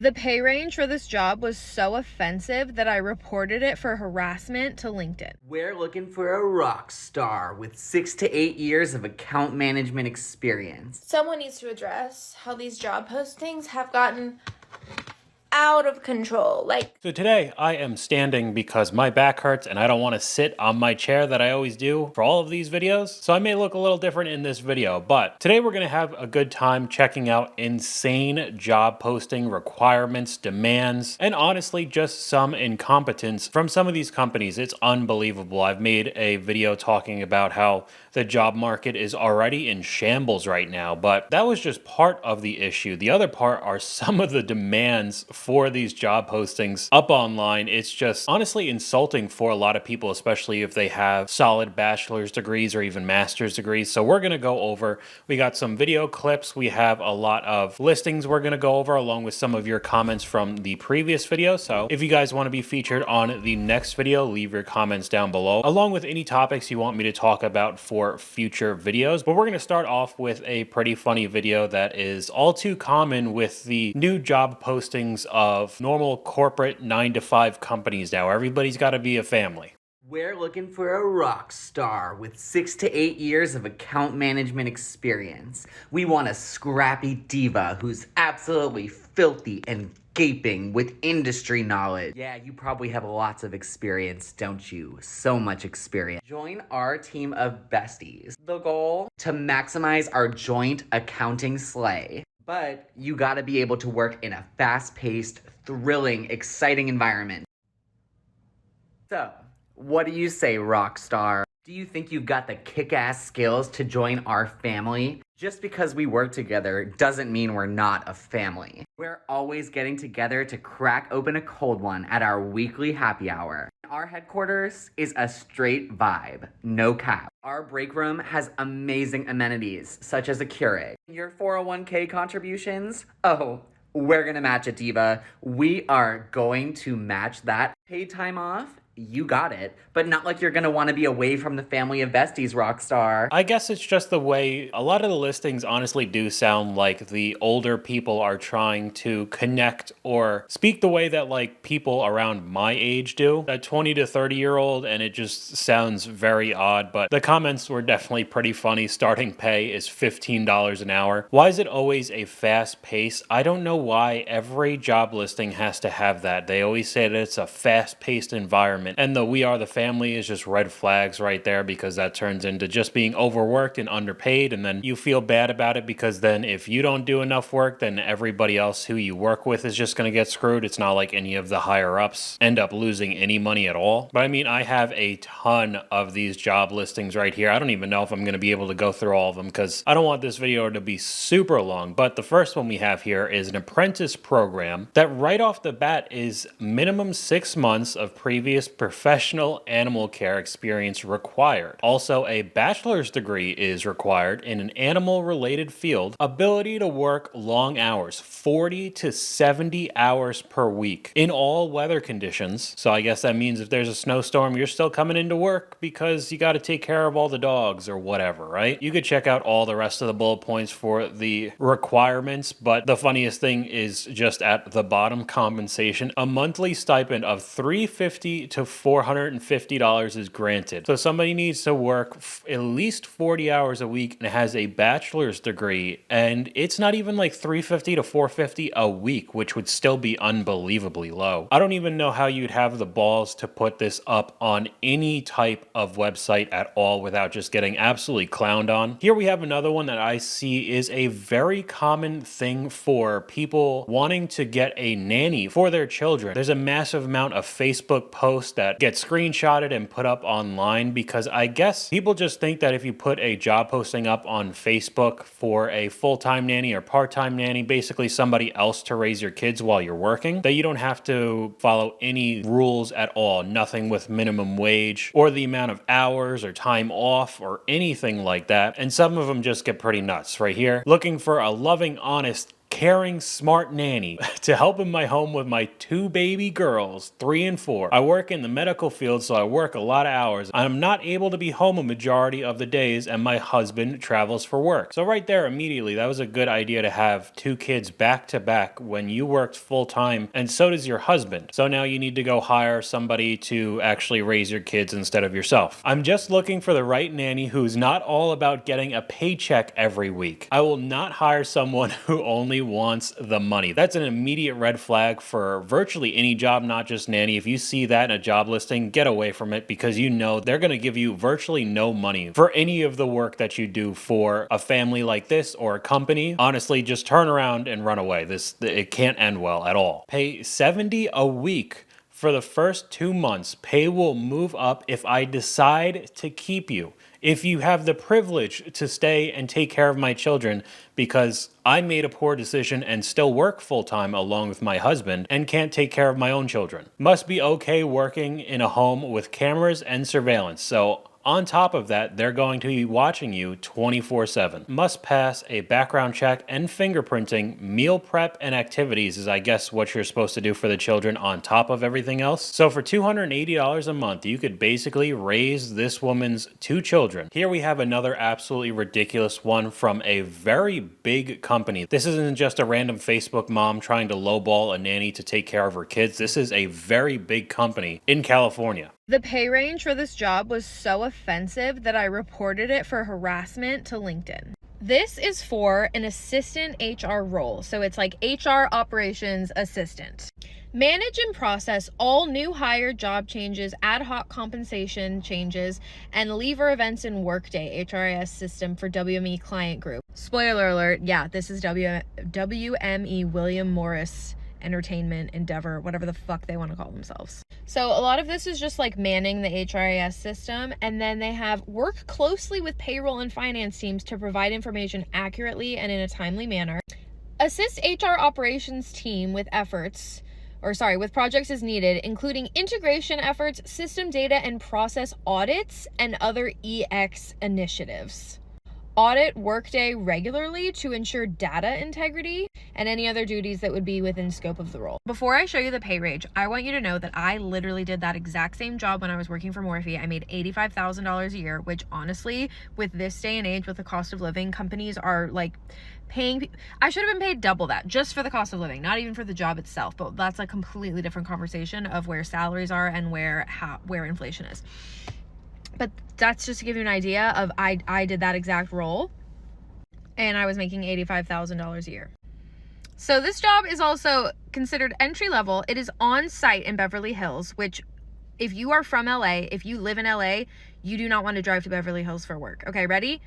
The pay range for this job was so offensive that I reported it for harassment to LinkedIn. We're looking for a rock star with 6 to 8 years of account management experience. Someone needs to address how these job postings have gotten out of control. So today I am standing because my back hurts and I don't want to sit on my chair that I always do for all of these videos. So I may look a little different in this video, but today we're going to have a good time checking out insane job posting requirements, demands, and honestly just some incompetence from some of these companies. It's unbelievable. I've made a video talking about how the job market is already in shambles right now, but that was just part of the issue. The other part are some of the demands for these job postings up online. It's just honestly insulting for a lot of people, especially if they have solid bachelor's degrees or even master's degrees. So we're going to go over, we got some video clips, we have a lot of listings we're going to go over along with some of your comments from the previous video. So if you guys want to be featured on the next video, leave your comments down below along with any topics you want me to talk about for future videos. But we're going to start off with a pretty funny video that is all too common with the new job postings of normal corporate 9-to-5 companies now. Everybody's got to be a family. We're looking for a rock star with 6 to 8 years of account management experience. We want a scrappy diva who's absolutely filthy and gaping with industry knowledge. Yeah, you probably have lots of experience, don't you? So much experience. Join our team of besties. The goal? To maximize our joint accounting slay. But you gotta be able to work in a fast-paced, thrilling, exciting environment. So, what do you say, Rockstar? Do you think you've got the kick-ass skills to join our family? Just because we work together doesn't mean we're not a family. We're always getting together to crack open a cold one at our weekly happy hour. Our headquarters is a straight vibe, no cap. Our break room has amazing amenities, such as a Keurig. Your 401k contributions? Oh, we're gonna match it, diva. We are going to match that. Paid time off? You got it, but not like you're gonna want to be away from the family of besties, Rockstar. I guess it's just the way a lot of the listings honestly do sound like the older people are trying to connect or speak the way that like people around my age do, a 20 to 30 year old, and it just sounds very odd. But the comments were definitely pretty funny. Starting pay is $15 an hour. Why is it always a fast pace? I don't know why every job listing has to have that. They always say that it's a fast paced environment. And the we are the family is just red flags right there, because that turns into just being overworked and underpaid. And then you feel bad about it because then if you don't do enough work, then everybody else who you work with is just going to get screwed. It's not like any of the higher ups end up losing any money at all. But I mean, I have a ton of these job listings right here. I don't even know if I'm going to be able to go through all of them because I don't want this video to be super long. But the first one we have here is an apprentice program that right off the bat is minimum 6 months of previous professional animal care experience required. Also, a bachelor's degree is required in an animal-related field. Ability to work long hours, 40 to 70 hours per week in all weather conditions. So I guess that means if there's a snowstorm, you're still coming into work because you got to take care of all the dogs or whatever, right? You could check out all the rest of the bullet points for the requirements, but the funniest thing is just at the bottom, compensation. A monthly stipend of $350 to $450 is granted. So somebody needs to work at least 40 hours a week and has a bachelor's degree, and it's not even like $350 to $450 a week, which would still be unbelievably low. I don't even know how you'd have the balls to put this up on any type of website at all without just getting absolutely clowned on. Here we have another one that I see is a very common thing for people wanting to get a nanny for their children. There's a massive amount of Facebook posts that get screenshotted and put up online because I guess people just think that if you put a job posting up on Facebook for a full-time nanny or part-time nanny, basically somebody else to raise your kids while you're working, that you don't have to follow any rules at all, nothing with minimum wage or the amount of hours or time off or anything like that. And some of them just get pretty nuts right here. Looking for a loving, honest, caring, smart nanny to help in my home with my 2 baby girls, 3 and 4. I work in the medical field, so I work a lot of hours. I'm not able to be home a majority of the days, and my husband travels for work. So right there, immediately, that was a good idea to have 2 kids back to back when you worked full time, and so does your husband. So now you need to go hire somebody to actually raise your kids instead of yourself. I'm just looking for the right nanny who's not all about getting a paycheck every week. I will not hire someone who only wants the money. That's an immediate red flag for virtually any job, not just nanny. If you see that in a job listing, get away from it, because you know they're going to give you virtually no money for any of the work that you do for a family like this or a company. Honestly, just turn around and run away. It can't end well at all. Pay $70 a week. For the first 2 months, pay will move up if I decide to keep you. If you have the privilege to stay and take care of my children, because I made a poor decision and still work full-time along with my husband and can't take care of my own children. Must be okay working in a home with cameras and surveillance. So on top of that, they're going to be watching you 24/7. Must pass a background check and fingerprinting. Meal prep and activities is, I guess, what you're supposed to do for the children on top of everything else. So for $280 a month, you could basically raise this woman's 2 children. Here we have another absolutely ridiculous one from a very big company. This isn't just a random Facebook mom trying to lowball a nanny to take care of her kids. This is a very big company in California. The pay range for this job was so offensive that I reported it for harassment to LinkedIn. This is for an assistant HR role, so it's like HR operations assistant. Manage and process all new hire job changes, ad hoc compensation changes, and leaver events in Workday HRIS system for WME client group. Spoiler alert, yeah, this is WME William Morris Entertainment Endeavor, whatever the fuck they want to call themselves. So a lot of this is just like manning the HRIS system, and then they have work closely with payroll and finance teams to provide information accurately and in a timely manner. Assist HR operations team with with projects as needed, including integration efforts, system data and process audits, and other EX initiatives. Audit Workday regularly to ensure data integrity and any other duties that would be within scope of the role. Before I show you the pay range, I want you to know that I literally did that exact same job when I was working for Morphe. I made $85,000 a year, which honestly, with this day and age, with the cost of living, companies are like paying. I should have been paid double that just for the cost of living, not even for the job itself, but that's a completely different conversation of where salaries are and where inflation is. But that's just to give you an idea of I did that exact role and I was making $85,000 a year. So this job is also considered entry level. It is on site in Beverly Hills, which if you are from LA, if you live in LA, you do not want to drive to Beverly Hills for work. Okay, ready?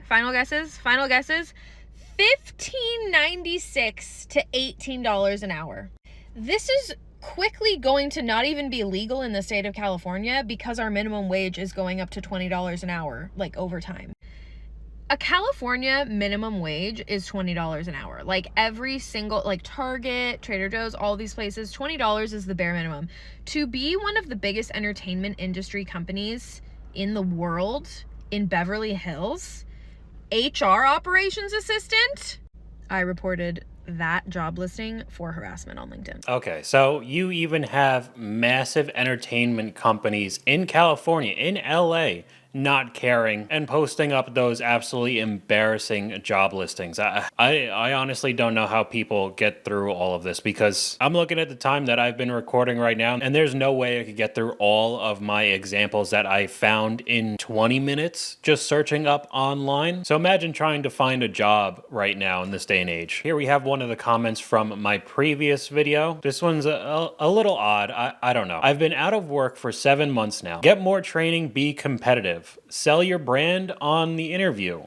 Final guesses? $15.96 to $18 an hour. This is quickly going to not even be legal in the state of California because our minimum wage is going up to $20 an hour, like overtime. A California minimum wage is $20 an hour. Like every single, like Target, Trader Joe's, all these places, $20 is the bare minimum. To be one of the biggest entertainment industry companies in the world in Beverly Hills, HR operations assistant, I reported that job listing for harassment on LinkedIn. Okay, so you even have massive entertainment companies in California, in LA, not caring and posting up those absolutely embarrassing job listings. I honestly don't know how people get through all of this, because I'm looking at the time that I've been recording right now, and there's no way I could get through all of my examples that I found in 20 minutes just searching up online. So imagine trying to find a job right now in this day and age. Here we have one of the comments from my previous video. This one's a little odd. I don't know. I've been out of work for 7 months now. Get more training, be competitive. Sell your brand on the interview.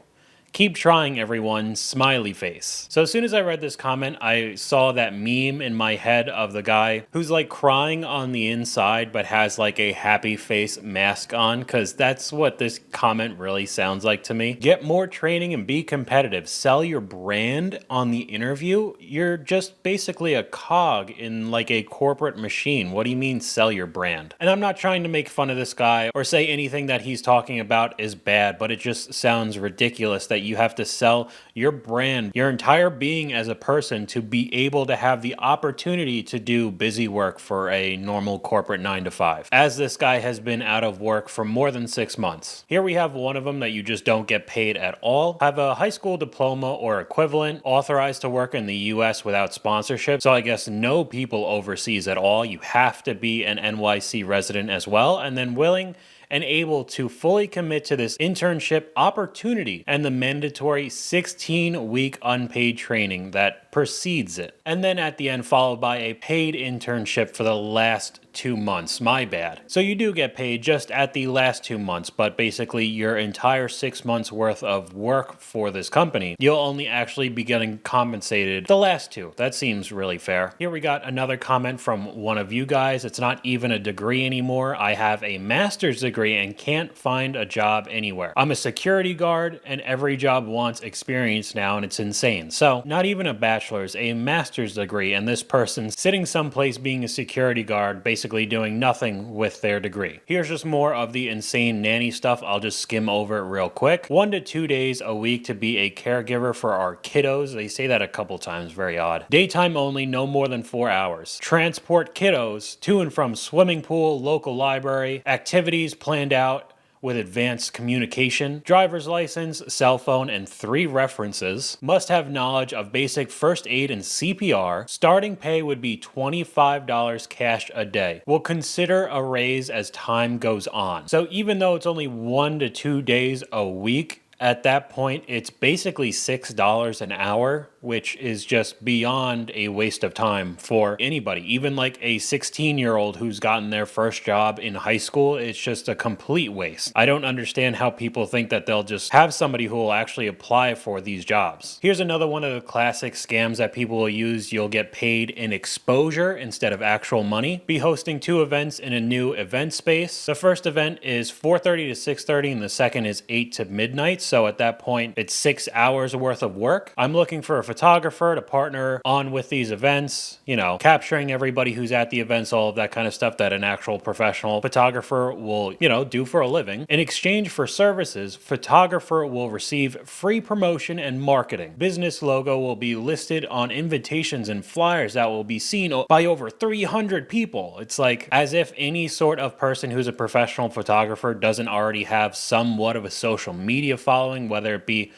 Keep trying, everyone, smiley face. So as soon as I read this comment, I saw that meme in my head of the guy who's like crying on the inside but has like a happy face mask on, because that's what this comment really sounds like to me. Get more training and be competitive. Sell your brand on the interview. You're just basically a cog in like a corporate machine. What do you mean sell your brand? And I'm not trying to make fun of this guy or say anything that he's talking about is bad, but it just sounds ridiculous that that you have to sell your brand, your entire being as a person to be able to have the opportunity to do busy work for a normal corporate 9 to 5. As this guy has been out of work for more than 6 months. Here we have one of them that you just don't get paid at all. Have a high school diploma or equivalent, authorized to work in the US without sponsorship. So I guess no people overseas at all. You have to be an NYC resident as well, and then willing and able to fully commit to this internship opportunity and the mandatory 16-week unpaid training that precedes it. And then at the end, followed by a paid internship for the last 2 months. My bad. So you do get paid just at the last 2 months, but basically your entire 6 months worth of work for this company, you'll only actually be getting compensated the last 2. That seems really fair. Here we got another comment from one of you guys. It's not even a degree anymore. I have a master's degree and can't find a job anywhere. I'm a security guard and every job wants experience now, and it's insane. So not even a bachelor's, a master's degree, and this person sitting someplace being a security guard, basically doing nothing with their degree. Here's just more of the insane nanny stuff. I'll just skim over it real quick. 1 to 2 days a week to be a caregiver for our kiddos. They say that a couple times, very odd. Daytime only, no more than 4 hours. Transport kiddos to and from swimming pool, local library, activities planned out with advanced communication, driver's license, cell phone, and 3 references. Must have knowledge of basic first aid and CPR. Starting pay would be $25 cash a day. We'll consider a raise as time goes on. So even though it's only 1 to 2 days a week, at that point, it's basically $6 an hour, which is just beyond a waste of time for anybody. Even like a 16-year-old who's gotten their first job in high school, it's just a complete waste. I don't understand how people think that they'll just have somebody who will actually apply for these jobs. Here's another one of the classic scams that people will use. You'll get paid in exposure instead of actual money. Be hosting 2 events in a new event space. The first event is 4:30 to 6:30 and the second is 8 to midnight. So at that point, it's 6 hours worth of work. I'm looking for a photographer to partner on with these events, you know, capturing everybody who's at the events, all of that kind of stuff that an actual professional photographer will, you know, do for a living. In exchange for services, photographer will receive free promotion and marketing. Business logo will be listed on invitations and flyers that will be seen by over 300 people. It's like as if any sort of person who's a professional photographer doesn't already have somewhat of a social media following, whether it be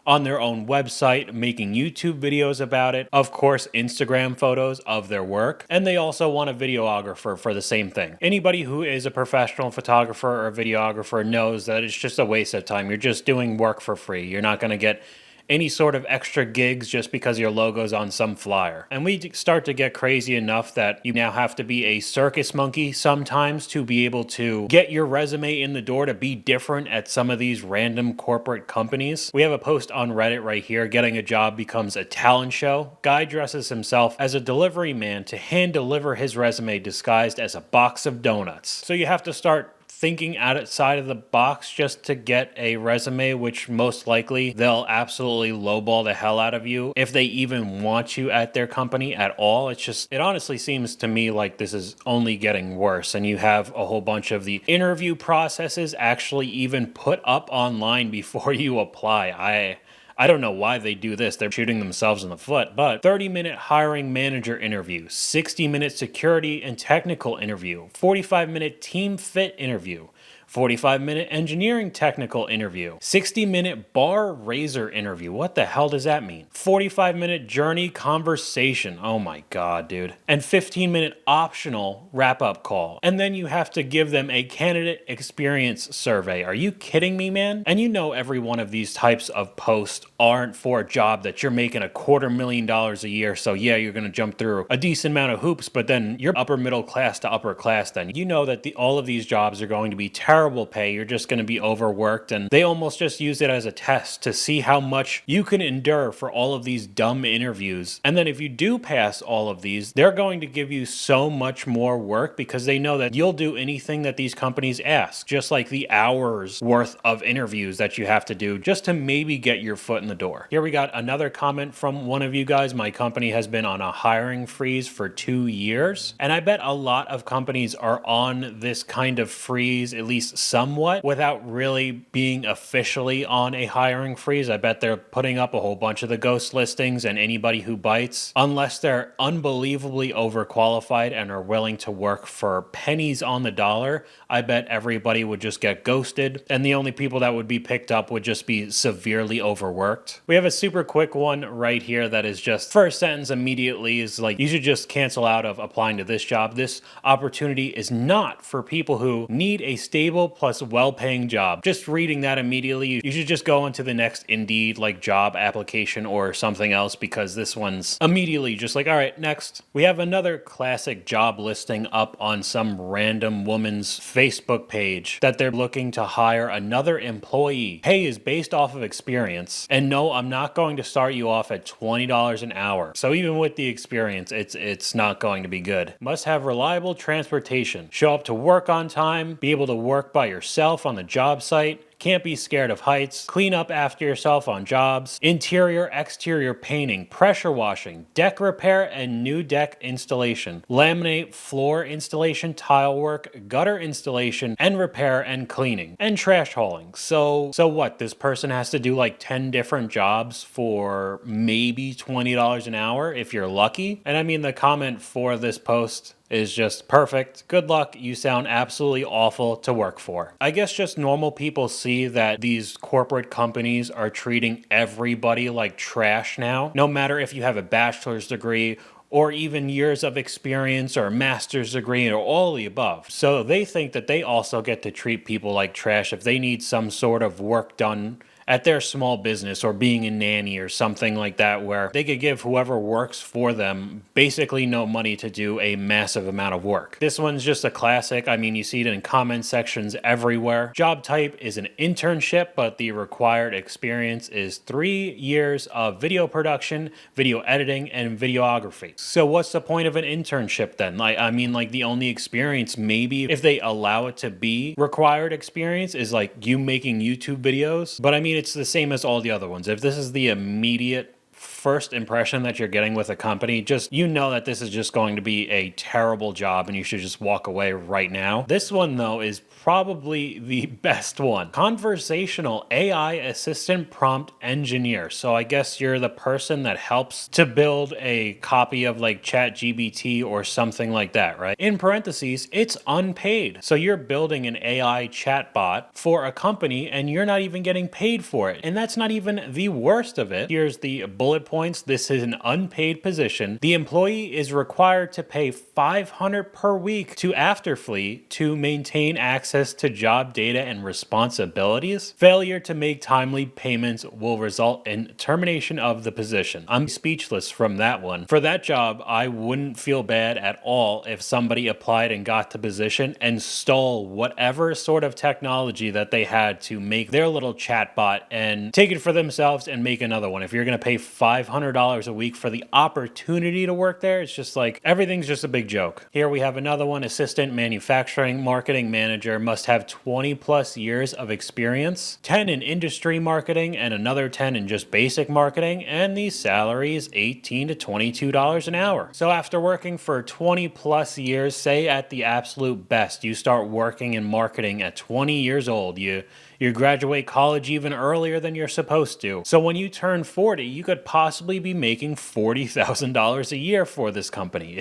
on their own website, making YouTube videos about it, of course, Instagram photos of their work, and they also want a videographer for the same thing. Anybody who is a professional photographer or videographer knows that it's just a waste of time. You're just doing work for free. You're not going to get any sort of extra gigs just because your logo's on some flyer. And we start to get crazy enough that you now have to be a circus monkey sometimes to be able to get your resume in the door to be different at some of these random corporate companies. We have a post on Reddit right here. Getting a job becomes a talent show. Guy dresses himself as a delivery man to hand deliver his resume disguised as a box of donuts. So you have to start thinking outside of the box just to get a resume, which most likely they'll absolutely lowball the hell out of you if they even want you at their company at all. It honestly seems to me like this is only getting worse, and you have a whole bunch of the interview processes actually even put up online before you apply. I don't know why they do this. They're shooting themselves in the foot. But 30-minute hiring manager interview, 60-minute security and technical interview, 45-minute team fit interview, 45-minute engineering technical interview, 60-minute bar raiser interview. What the hell does that mean? 45-minute journey conversation. Oh my God, dude. And 15-minute optional wrap-up call. And then you have to give them a candidate experience survey. Are you kidding me, man? And you know every one of these types of posts aren't for a job that you're making $250,000 a year. So yeah, you're going to jump through a decent amount of hoops, but then you're upper middle class to upper class then. You know that all of these jobs are going to be terrible pay. You're just going to be overworked, and they almost just use it as a test to see how much you can endure for all of these dumb interviews. And then if you do pass all of these, they're going to give you so much more work because they know that you'll do anything that these companies ask, just like the hours worth of interviews that you have to do just to maybe get your foot in the door. Here we got another comment from one of you guys. My company has been on a hiring freeze for 2 years, and I bet a lot of companies are on this kind of freeze, at least least somewhat without really being officially on a hiring freeze. I bet they're putting up a whole bunch of the ghost listings, and anybody who bites, unless they're unbelievably overqualified and are willing to work for pennies on the dollar, I bet everybody would just get ghosted, and the only people that would be picked up would just be severely overworked. We have a super quick one right here that is just first sentence immediately is like, you should just cancel out of applying to this job. This opportunity is not for people who need a stable plus well-paying job. Just reading that immediately, you should just go into the next Indeed like job application or something else, because this one's immediately just like, all right, next. We have another classic job listing up on some random woman's Facebook page that they're looking to hire another employee. Pay is based off of experience, and no, I'm not going to start you off at $20 an hour. So even with the experience, it's not going to be good. Must have reliable transportation. Show up to work on time. Be able to work by yourself on the job site. Can't be scared of heights. Clean up after yourself on jobs. Interior, exterior painting, pressure washing, deck repair and new deck installation. Laminate, floor installation, tile work, gutter installation, and repair and cleaning. And trash hauling. So what? This person has to do like 10 different jobs for maybe $20 an hour if you're lucky? And I mean, the comment for this post is just perfect. Good luck. You sound absolutely awful to work for. I guess just normal people see that these corporate companies are treating everybody like trash now. No matter if you have a bachelor's degree or even years of experience or a master's degree or all the above. So they think that they also get to treat people like trash if they need some sort of work done at their small business or being a nanny or something like that, where they could give whoever works for them basically no money to do a massive amount of work. This one's just a classic. I mean, you see it in comment sections everywhere. Job type is an internship, but the required experience is 3 years of video production, video editing, and videography. So what's the point of an internship then? I mean, like the only experience, maybe if they allow it to be required experience, is like you making YouTube videos. But I mean, it's the same as all the other ones. If this is the immediate first impression that you're getting with a company, just you know that this is just going to be a terrible job and you should just walk away right now. This one though is probably the best one. Conversational AI assistant prompt engineer. So I guess you're the person that helps to build a copy of like ChatGPT or something like that, right? In parentheses, it's unpaid. So you're building an AI chatbot for a company and you're not even getting paid for it. And that's not even the worst of it. Here's the bullet points. This is an unpaid position. The employee is required to pay $500 per week to Afterfleet to maintain access to job data and responsibilities. Failure to make timely payments will result in termination of the position. I'm speechless from that one. For that job, I wouldn't feel bad at all if somebody applied and got the position and stole whatever sort of technology that they had to make their little chatbot and take it for themselves and make another one. If you're going to pay $500 a week for the opportunity to work there, it's just like everything's just a big joke. Here we have another one. Assistant manufacturing marketing manager must have 20 plus years of experience, 10 in industry marketing and another 10 in just basic marketing, and the salary is $18 to $22 an hour. So after working for 20 plus years, say at the absolute best, you start working in marketing at 20 years old, you graduate college even earlier than you're supposed to. So when you turn 40, you could possibly be making $40,000 a year for this company.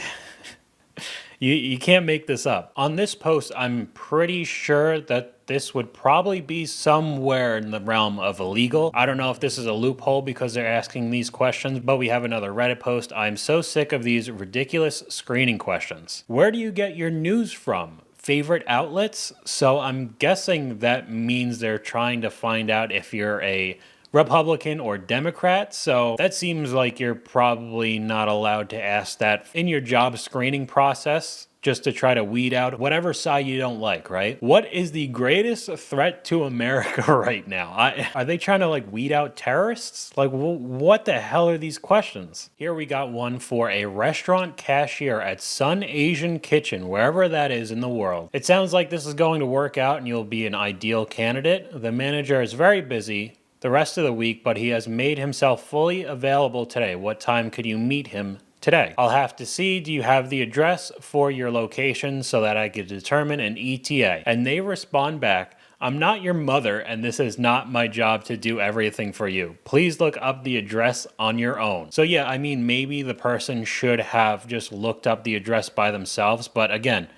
You can't make this up. On this post, I'm pretty sure that this would probably be somewhere in the realm of illegal. I don't know if this is a loophole because they're asking these questions, but we have another Reddit post. I'm so sick of these ridiculous screening questions. Where do you get your news from? Favorite outlets? So I'm guessing that means they're trying to find out if you're a Republican or Democrat, so that seems like you're probably not allowed to ask that in your job screening process, just to try to weed out whatever side you don't like, right? What is the greatest threat to America right now? Are they trying to like weed out terrorists? Like what the hell are these questions? Here we got one for a restaurant cashier at Sun Asian Kitchen, wherever that is in the world. It sounds like this is going to work out and you'll be an ideal candidate. The manager is very busy the rest of the week, but he has made himself fully available today. What time could you meet him today. I'll have to see, do you have the address for your location so that I could determine an ETA? And they respond back, I'm not your mother, and this is not my job to do everything for you. Please look up the address on your own. So yeah, I mean, maybe the person should have just looked up the address by themselves. But again,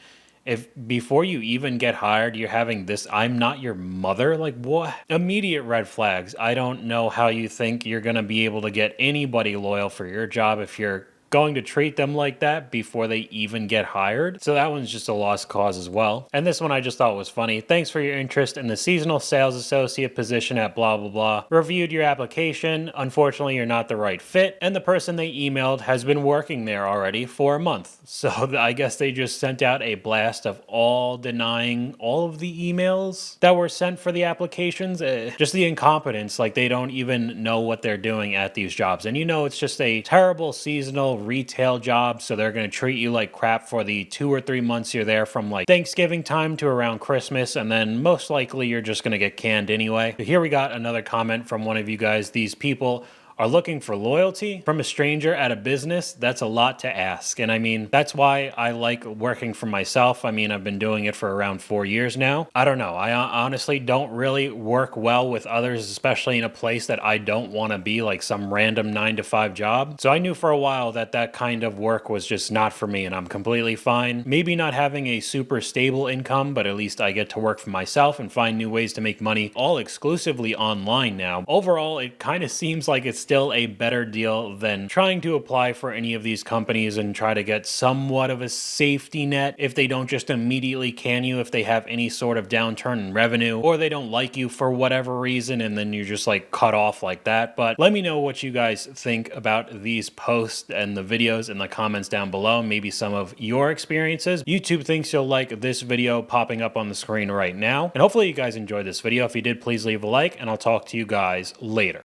if before you even get hired, you're having this, I'm not your mother, like what? Immediate red flags. I don't know how you think you're going to be able to get anybody loyal for your job if you're going to treat them like that before they even get hired. So that one's just a lost cause as well. And this one I just thought was funny. Thanks for your interest in the seasonal sales associate position at blah blah blah. Reviewed your application. Unfortunately, you're not the right fit. And the person they emailed has been working there already for a month. So I guess they just sent out a blast of all denying all of the emails that were sent for the applications. Just the incompetence, like they don't even know what they're doing at these jobs. And you know, it's just a terrible seasonal retail job, so they're going to treat you like crap for the 2 or 3 months you're there, from like Thanksgiving time to around Christmas, and then most likely you're just going to get canned anyway. But here we got another comment from one of you guys. These people are looking for loyalty from a stranger at a business. That's a lot to ask. And I mean, that's why I like working for myself. I mean, I've been doing it for around 4 years now. I don't know. I honestly don't really work well with others, especially in a place that I don't want to be, like some random 9-to-5 job. So I knew for a while that that kind of work was just not for me, and I'm completely fine. Maybe not having a super stable income, but at least I get to work for myself and find new ways to make money, all exclusively online now. Overall, it kind of seems like it's still a better deal than trying to apply for any of these companies and try to get somewhat of a safety net if they don't just immediately can you if they have any sort of downturn in revenue, or they don't like you for whatever reason and then you're just like cut off like that. But let me know what you guys think about these posts and the videos in the comments down below. Maybe some of your experiences. YouTube thinks you'll like this video popping up on the screen right now. And hopefully you guys enjoyed this video. If you did, please leave a like, and I'll talk to you guys later.